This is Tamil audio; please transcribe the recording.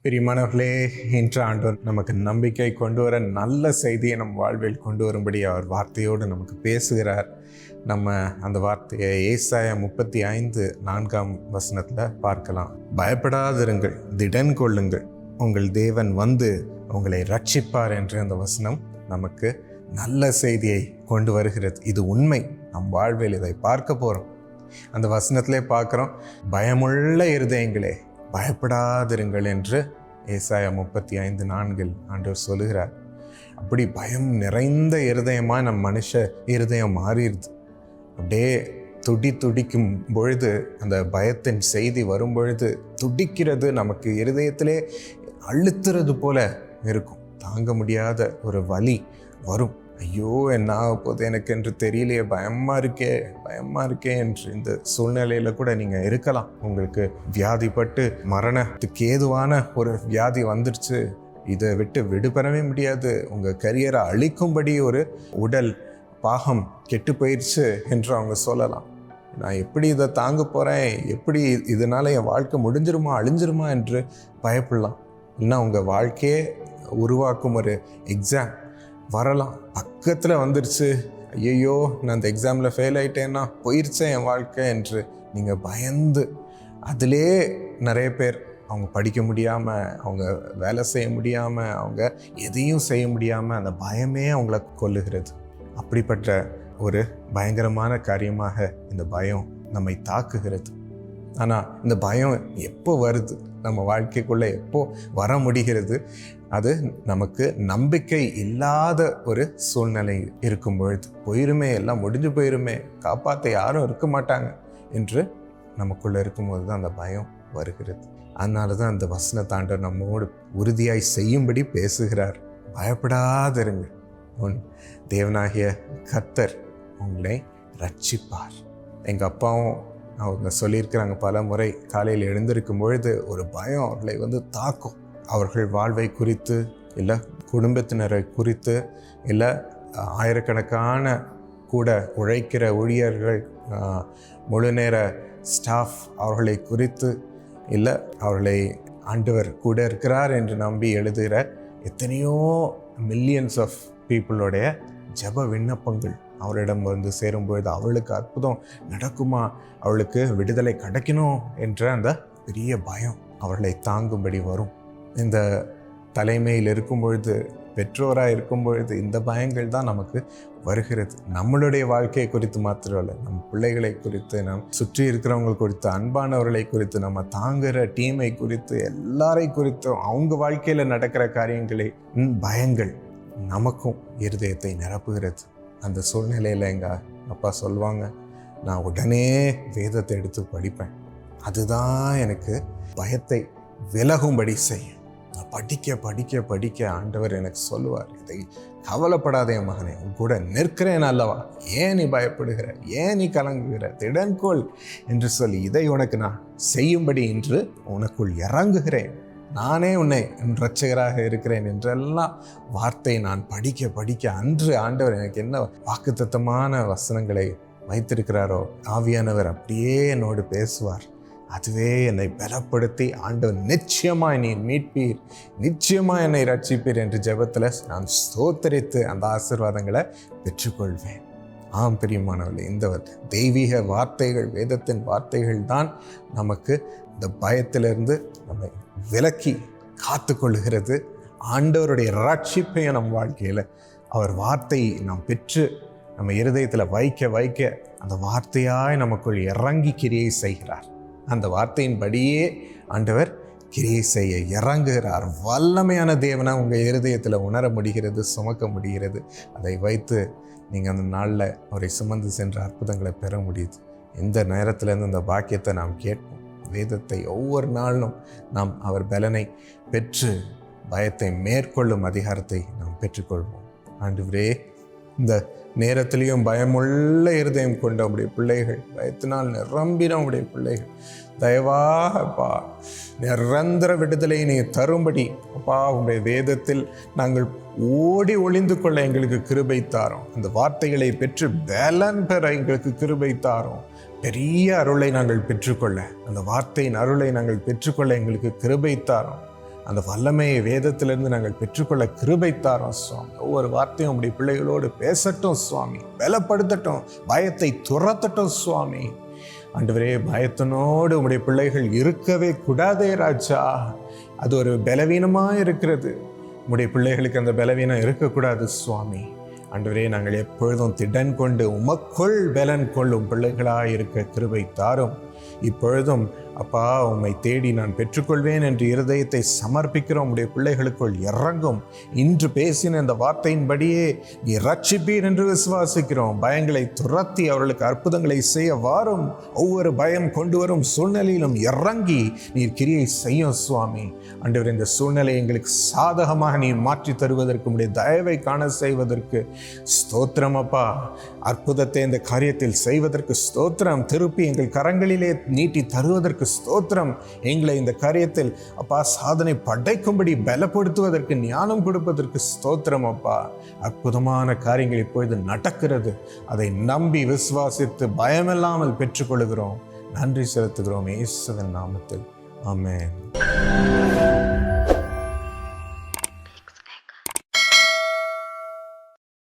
பிரியமானவர்களே, இன்று ஆண்டவர் நமக்கு நம்பிக்கை கொண்டு வர நல்ல செய்தியை நம் வாழ்வில் கொண்டு வரும்படி அவர் வார்த்தையோடு நமக்கு பேசுகிறார். நம்ம அந்த வார்த்தையை ஏசாயா 35:4 பார்க்கலாம். பயப்படாதிருங்கள், திடன் கொள்ளுங்கள், உங்கள் தேவன் வந்து உங்களை ரட்சிப்பார் என்று அந்த வசனம் நமக்கு நல்ல செய்தியை கொண்டு வருகிறது. இது உண்மை. நம் வாழ்வில் இதை பார்க்க போகிறோம். அந்த வசனத்திலே பார்க்குறோம், பயமுள்ள இருதயங்களே பயப்படாதிருங்கள் என்று ஏசாயா 35:4 ஆண்டவர் சொல்லுகிறார். அப்படி பயம் நிறைந்த இருதயமாக நம் மனுஷ இருதயம் மாறிடுது. அப்படியே துடிக்கும் பொழுது, அந்த பயத்தின் செய்தி வரும் பொழுது துடிக்கிறது, நமக்கு இருதயத்திலே அழுத்துறது போல இருக்கும். தாங்க முடியாத ஒரு வலி வரும். ஐயோ, என்ன ஆக போகுது எனக்கு என்று தெரியலையே, பயமாக இருக்கே என்று இந்த சூழ்நிலையில் கூட நீங்கள் இருக்கலாம். உங்களுக்கு வியாதிப்பட்டு மரணத்துக்கு ஏதுவான ஒரு வியாதி வந்துடுச்சு, இதை விட்டு விடுபெறவே முடியாது, உங்கள் கரியரை அழிக்கும்படி ஒரு உடல் பாகம் கெட்டு போயிடுச்சு என்று அவங்க சொல்லலாம். நான் எப்படி இதை தாங்க போகிறேன், எப்படி இதனால் என் வாழ்க்கை அழிஞ்சிருமா என்று பயப்படலாம். இல்லைன்னா உங்கள் வாழ்க்கையே உருவாக்கும் ஒரு எக்ஸாம் வரலாம், பக்கத்தில் வந்துருச்சு, ஐயோ நான் அந்த எக்ஸாமில் ஃபெயில் ஆகிட்டேன்னா போயிடுச்சேன் என் வாழ்க்கை என்று நீங்கள் பயந்து, அதிலே நிறைய பேர் அவங்க படிக்க முடியாமல், அவங்க வேலை செய்ய முடியாமல், அவங்க எதையும் செய்ய முடியாமல் அந்த பயமே அவங்கள கொல்லுகிறது. அப்படிப்பட்ட ஒரு பயங்கரமான காரியமாக இந்த பயம் நம்மை தாக்குகிறது. ஆனால் இந்த பயம் எப்போ வருது, நம்ம வாழ்க்கைக்குள்ளே எப்போ வர முடிகிறது, அது நமக்கு நம்பிக்கை இல்லாத ஒரு சூழ்நிலை இருக்கும் பொழுது. போயிருமே, எல்லாம் முடிஞ்சு போயிருமே, காப்பாற்ற யாரும் இருக்க மாட்டாங்க என்று நமக்குள்ளே இருக்கும்போது தான் அந்த பயம் வருகிறது. அதனால தான் அந்த வசனத்தாண்டவர் நம்மோடு உறுதியாய் செய்யும்படி பேசுகிறார். பயப்படாதிருங்க, உன் தேவனாகிய கர்த்தர் உங்களை ரட்சிப்பார். எங்கள் அப்பாவும் அவங்க சொல்லியிருக்கிறாங்க, பல முறை காலையில் எழுந்திருக்கும் பொழுது ஒரு பயம் அவர்களை தாக்கும். அவர்கள் வாழ்வை குறித்து, இல்லை குடும்பத்தினரை குறித்து, இல்லை ஆயிரக்கணக்கான கூட உழைக்கிற ஊழியர்கள், முழு நேர ஸ்டாஃப் அவர்களை குறித்து, இல்லை அவர்களை ஆண்டவர் கூட இருக்கிறார் என்று நம்பி எழுதுகிற எத்தனையோ மில்லியன்ஸ் ஆஃப் பீப்புளுடைய ஜெப விண்ணப்பங்கள் அவரிடம் சேரும்பொழுது அவளுக்கு அற்புதம் நடக்குமா, அவளுக்கு விடுதலை கிடைக்கணும் என்ற அந்த பெரிய பயம் அவர்களை தாங்கும்படி வரும். இந்த தலைமையில் இருக்கும் பொழுது, பெற்றோராக இருக்கும் பொழுது இந்த பயங்கள் தான் நமக்கு வருகிறது. நம்மளுடைய வாழ்க்கையை குறித்து மாத்திரமல்ல, நம் பிள்ளைகளை குறித்து, நம் சுற்றி இருக்கிறவங்க குறித்து, அன்பானவர்களை குறித்து, நம்ம தாங்குகிற டீமை குறித்து, எல்லாரை குறித்தும் அவங்க வாழ்க்கையில் நடக்கிற காரியங்களை பயங்கள் நமக்கும் இருதயத்தை நிரப்புகிறது. அந்த சூழ்நிலையில் எங்கள் அப்பா சொல்லுவாங்க, நான் உடனே வேதத்தை எடுத்து படிப்பேன், அதுதான் எனக்கு பயத்தை விலகும்படி செய்யும். நான் படிக்க ஆண்டவர் எனக்கு சொல்லுவார், இதை கவலைப்படாதே மகனே, உன் கூட நிற்கிறேன் அல்லவா, ஏன் நீ பயப்படுகிற, ஏன் நீ கலங்குகிற, திடன்கொள் என்று சொல்லி இதை உனக்கு நான் செய்யும்படி இன்று உனக்குள் இறங்குகிறேன், நானே உன்னை இரட்சகராக இருக்கிறேன் என்றெல்லாம் வார்த்தை நான் படிக்க அன்று ஆண்டவர் எனக்கு என்ன வாக்குத்தத்தமான வசனங்களை வைத்திருக்கிறாரோ, ஆவியானவர் அப்படியே என்னோடு பேசுவார். அதுவே என்னை பலப்படுத்தி, ஆண்டவர் நிச்சயமாக நீ மீட்பீர், நிச்சயமாக என்னை ரட்சிப்பீர் என்று ஜெபத்தில் நான் ஸ்தோத்தரித்து அந்த ஆசீர்வாதங்களை பெற்றுக்கொள்வேன். ஆம் பிரியமானவர்களே, இந்த தெய்வீக வார்த்தைகள், வேதத்தின் வார்த்தைகள் தான் நமக்கு இந்த பயத்திலிருந்து நம்மை விலக்கி காத்து கொள்ளுகிறது. ஆண்டவருடைய ரட்சிப்பையும் நம் வாழ்க்கையில் அவர் வார்த்தையை நாம் பெற்று நம்ம இருதயத்தில் வைக்க அந்த வார்த்தையாய் நமக்குள் இறங்கி கிரியை செய்கிறார். அந்த வார்த்தையின்படியே ஆண்டவர் கிரியை செய்ய இறங்குகிறார். வல்லமையான தேவனை உங்கள் இருதயத்தில் உணர முடிகிறது, சுமக்க முடிகிறது. அதை வைத்து நீங்கள் அந்த நாளில் அவரை சுமந்து சென்ற அற்புதங்களை பெற முடியுது. இந்த நேரத்திலேருந்து இந்த பாக்கியத்தை நாம் கேட்போம். வேதத்தை ஒவ்வொரு நாளும் நாம் அவர் பலனை பெற்று பயத்தை மேற்கொள்ளும் அதிகாரத்தை நாம் பெற்றுக்கொள்வோம். ஆண்டவரே, இந்த நேரத்திலையும் பயமுள்ள இருதயம் கொண்ட உடைய பிள்ளைகள், பயத்தினால் நிரம்பின உடைய பிள்ளைகள், தயவாகப்பா நிரந்தர விடுதலை நீ தரும்படி அப்பா உடைய வேதத்தில் நாங்கள் ஓடி ஒளிந்து கொள்ள எங்களுக்கு கிருபை தாரோம். அந்த வார்த்தைகளை பெற்று பலன் பெற எங்களுக்கு கிருபை தாரோம். பெரிய அருளை நாங்கள் பெற்றுக்கொள்ள, அந்த வார்த்தையின் அருளை நாங்கள் பெற்றுக்கொள்ள எங்களுக்கு கிருபை தாரோம். அந்த வல்லமையை வேதத்திலிருந்து நாங்கள் பெற்றுக்கொள்ள கிருபை தாரோம் சுவாமி. ஒவ்வொரு வார்த்தையும் உம்முடைய பிள்ளைகளோடு பேசட்டும் சுவாமி, பலப்படுத்தட்டும், பயத்தை துரத்தட்டும் சுவாமி. ஆண்டவரே, பயத்தினோடு உம்முடைய பிள்ளைகள் இருக்கவே கூடாதே ராஜா. அது ஒரு பலவீனமாக இருக்கிறது. உம்முடைய பிள்ளைகளுக்கு அந்த பலவீனம் இருக்கக்கூடாது சுவாமி. ஆண்டவரே, நாங்கள் எப்பொழுதும் திடன் கொண்டு உமக்குள் பலன் கொள்ளும் பிள்ளைகளாக இருக்க கிருபை தாரும். இப்பொழுதும் அப்பா, உம்மை தேடி நான் பெற்றுக்கொள்வேன் என்று இருதயத்தை சமர்ப்பிக்கிறோம். உடைய பிள்ளைகளுக்குள் இறங்கும். இன்று பேசின இந்த வார்த்தையின்படியே நீ ரட்சிப்பீர் என்று விசுவாசிக்கிறோம். பயங்களை துரத்தி அவர்களுக்கு அற்புதங்களை செய்ய வாரும். ஒவ்வொரு பயம் கொண்டு வரும் சூழ்நிலையிலும் இறங்கி நீர் கிரியை செய்யும் சுவாமி. ஆண்டவர், இந்த சூழ்நிலை எங்களுக்கு சாதகமாக நீர் மாற்றி தருவதற்கு, உடைய தயவை காண செய்வதற்கு ஸ்தோத்திரம் அப்பா. அற்புதத்தை இந்த காரியத்தில் செய்வதற்கு ஸ்தோத்திரம். திருப்பி எங்கள் கரங்களிலே நீட்டி தருவதற்கு ஸ்தோத்திரம். எங்களை இந்த காரியத்தில் அப்பா சாதனை படைக்கும்படி பலப்படுத்துவதற்கு, ஞானம் கொடுப்பதற்கு ஸ்தோத்திரம் அப்பா. அற்புதமான காரியங்கள் இப்பொழுது நடக்கிறது. அதை நம்பி விசுவாசித்து பயமில்லாமல் பெற்றுக்கொள்கிறோம். நன்றி செலுத்துகிறோம் இயேசுவின் நாமத்தில். ஆமென்.